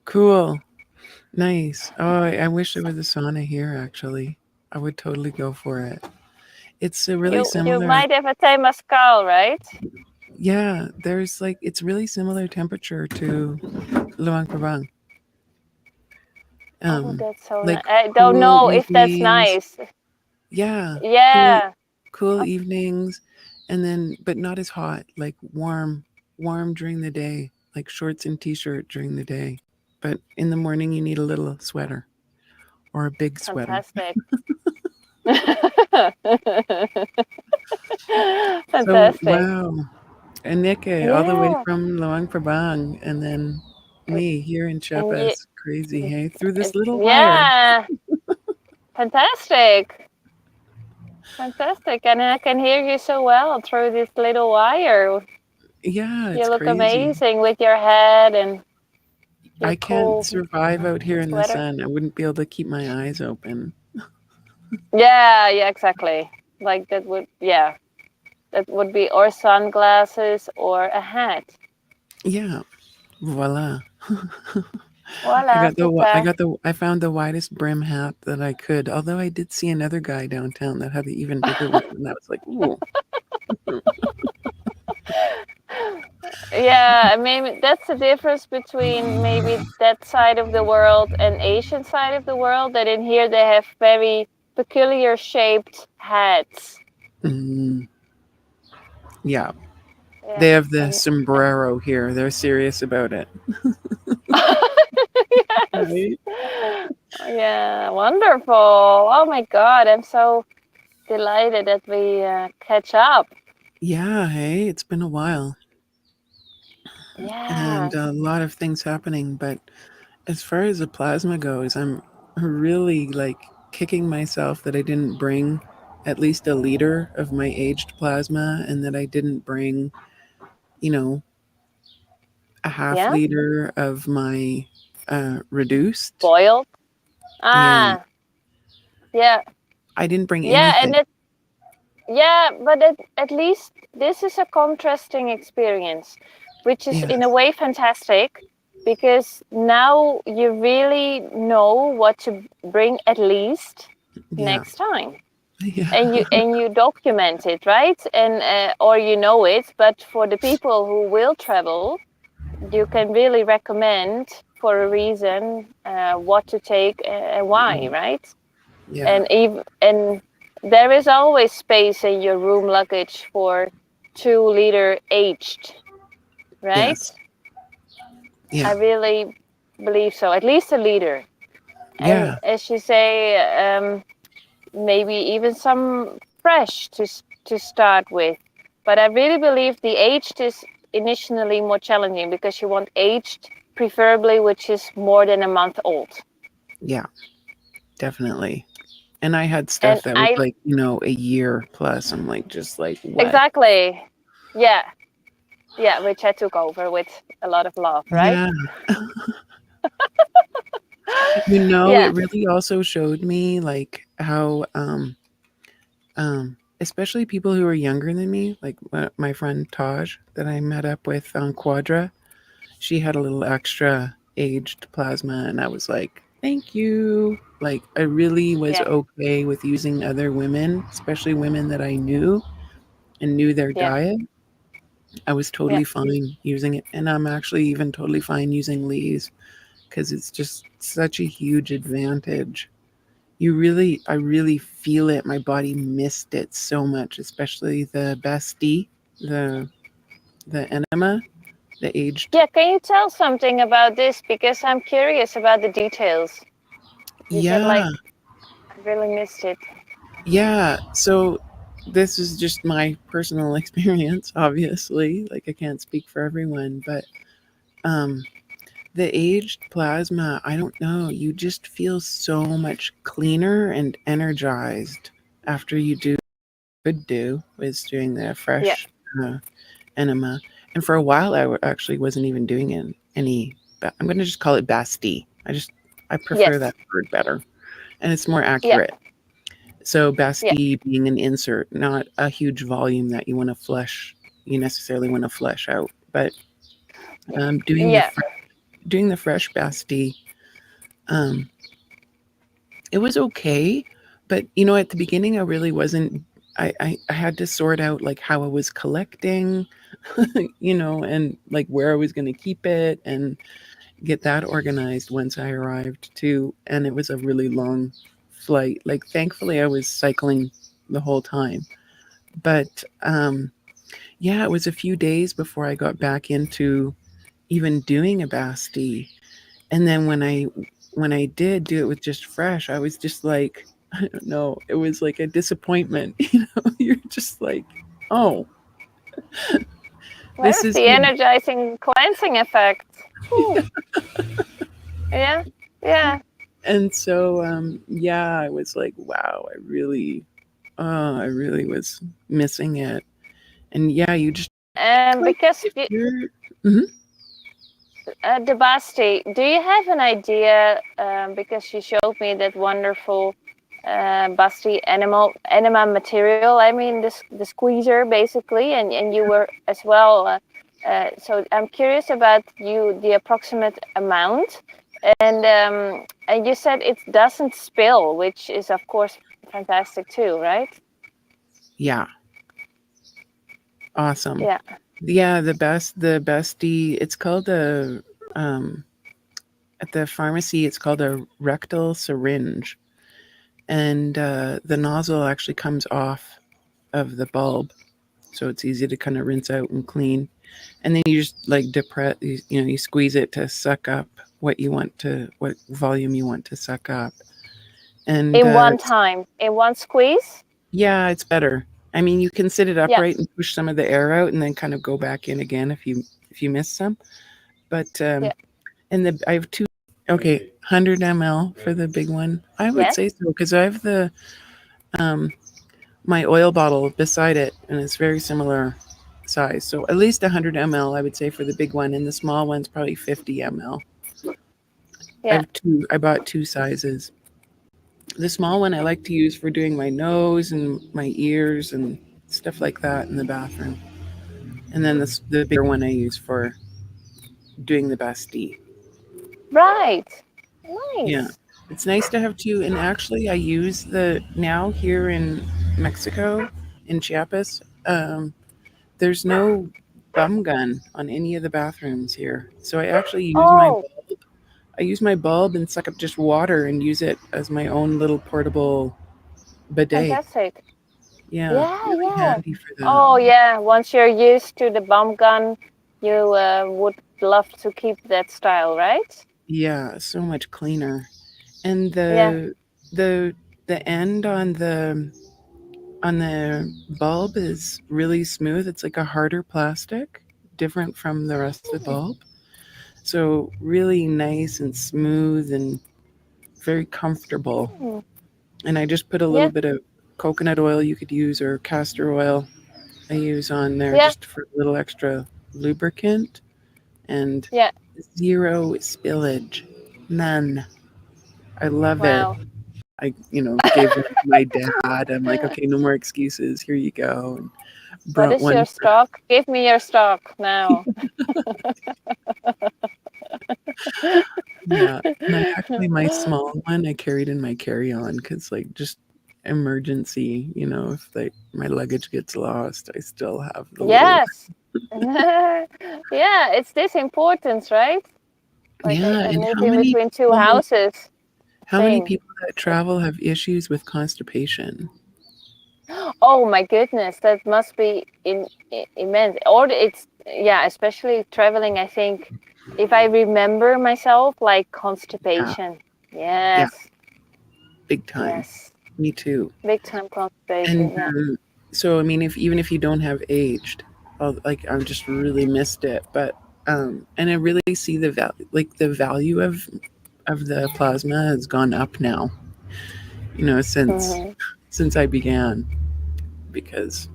Cool. Nice. Oh, I wish there was a sauna here, actually. I would totally go for it. It's a really You similar, might have a Temazcal, right? yeah, there's like, it's really similar temperature to Luang Prabang. Oh, Um, that's so nice. like I don't cool know if that's evenings. nice. Yeah, cool, Yeah. cool Oh, evenings, and then, but not as hot, like warm, warm during the day, like shorts and t-shirt during the day. But in the morning, you need a little sweater or a big sweater. fantastic. So, Fantastic. wow. Ineke, all the way Yeah. from Luang Prabang, and then And me here in and you, Chiapas. Crazy, hey? Through this little wire. yeah. Fantastic. Fantastic. And I can hear you so well through this little wire. Yeah, You it's look crazy. amazing with your head and your I can't cool survive out here in the sweater. sun. I wouldn't be able to keep my eyes open. Yeah, yeah, exactly. Like that would, yeah, that would be or sunglasses or a hat. Yeah, voila. Voila, super. I found the widest brim hat that I could. Although I did see another guy downtown that had an even bigger one, and I was like, ooh, Yeah, I mean that's the difference between maybe that side of the world and Asian side of the world. That in here they have very peculiar shaped hats. mm, yeah. Yeah, They have the and sombrero here. They're serious about it. yes, Right? yeah, wonderful. Oh my God, I'm so delighted that we catch up. Yeah, hey, it's been a while Yeah, and a lot of things happening. But as far as the plasma goes, I'm really like kicking myself that I didn't bring at least a liter of my aged plasma and that I didn't bring, you know, a half yeah, liter of my reduced. boiled. Yeah, Ah, yeah, I didn't bring yeah, anything. and yeah, but at least this is a contrasting experience, which is in a Yes. way fantastic because now you really know what to bring at least Yeah. next time. Yeah. And you document it, right? And or you know it, but for the people who will travel, you can really recommend for a reason what to take and why, right? Yeah. And there is always space in your room luggage for 2 liter aged, right? Yes. Yeah. I really believe so, at least a liter. And Yeah. as you say, maybe even some fresh to start with. But I really believe the aged is initially more challenging because you want aged, preferably which is more than a month old. Yeah. Definitely. And I had And stuff that was I like, a year plus. I'm like, just like, what? exactly, yeah, yeah, which I took over with a lot of love, right? Yeah. Yeah, It really also showed me like how, especially people who are younger than me, like my friend Taj that I met up with on Quadra, she had a little extra aged plasma, and I was like, thank you. Like, I really was yeah, okay with using other women, especially women that I knew and knew their yeah, diet. I was yeah, totally fine using it. And I'm actually even totally fine using Lee's because it's just such a huge advantage. I really feel it. My body missed it so much, especially the Bastille, the the enema, the aged. yeah. Can you tell something about this? Because I'm curious about the details. You said like Yeah, I really missed it. yeah. So this is just my personal experience, obviously. Like I can't speak for everyone, but um the aged plasma, I don't know, you just feel so much cleaner and energized after you do could do was doing the Yeah, fresh enema. And for a while, actually wasn't even doing any. I'm going to just call it Basti. I prefer yes, that word better, and it's more yeah, accurate. So yeah, Basti being an insert, not a huge volume that you want to flush. You necessarily want to flush out, but Um, doing the Yeah. fr- doing the fresh Bastille, um, it was okay, but at the beginning, I really wasn't. I had to sort out like how I was collecting, and like where I was going to keep it and get that organized once I arrived too. And it was a really long flight. Like, thankfully, I was cycling the whole time. But yeah, it was a few days before I got back into even doing a Basti. And then when I did do it with just fresh, I was just like, I don't know, it was like a disappointment. You're just like, oh, this Where's is the energizing cleansing effect? Ooh. Yeah. Yeah. and so yeah, I was like, wow, I really was missing it. And yeah, you just like Because if you're Mhm. the Basti, do you have an idea? Because you showed me that wonderful Basti enema material. I mean, the squeezer basically, and you were as well. So I'm curious about the approximate amount, and you said it doesn't spill, which is of course fantastic too, right? Yeah, awesome. Yeah. Yeah, the bestie, it's called a um at the pharmacy it's called a rectal syringe. And the nozzle actually comes off of the bulb, so it's easy to kind of rinse out and clean. And then you just like depress, you squeeze it to suck up what volume you want to suck up. And In one time, in one squeeze. yeah, it's better. I mean, you can sit it Yeah. upright and push some of the air out, and then kind of go back in again if you miss some. But Yeah. and I have two. Okay, 100 ml for the big one. I would Yes. say so because I have the um my oil bottle beside it, and it's very similar size. So at least 100 ml, I would say, for the big one, and the small one's probably 50 ml. I Yeah. have two. I bought two sizes. The small one I like to use for doing my nose and my ears and stuff like that in the bathroom, and then the bigger one I use for doing the Bastille. Right. Yeah, Nice. it's nice to have two. And actually, I use the now here in Mexico, in Chiapas. There's no bum gun on any of the bathrooms here. So Oh, I use my bulb and suck up just water and use it as my own little portable bidet. fantastic. Yeah, Yeah, really yeah. handy for that. Oh, yeah. Once you're used to the bump gun, you would love to keep that style, right? Yeah, so much cleaner. And Yeah. the the end on the bulb is really smooth. It's like a harder plastic, different from the rest of the Hmm. bulb. So really nice and smooth and very comfortable. Hmm. And I just put a little Yeah, bit of coconut oil you could use, or castor oil I use on there, yeah, just for a little extra lubricant, and yeah. zero spillage. None. I love it. Wow. I gave one to my dad. I'm like, okay, no more excuses. Here you go. And What brought is your one for stock? Give me your stock now. yeah. And I actually, my small one I carried in my carry-on because, like, just emergency, if like my luggage gets lost, I still have the little. Yes. Yeah, it's this importance, right? Like Yeah. I And live in between two houses. how many Same. people that travel have issues with constipation? Oh my goodness, that must be immense. Or it's, yeah, especially traveling. I think if I remember myself, like Yeah. constipation. Yeah. Yes, Big time. yes, Me too. big time And constipation. Yeah. so, I mean, if even if you don't have aged, I've just really missed it. But and I really see the value of the plasma has gone up now. Since Hmm. since I began, because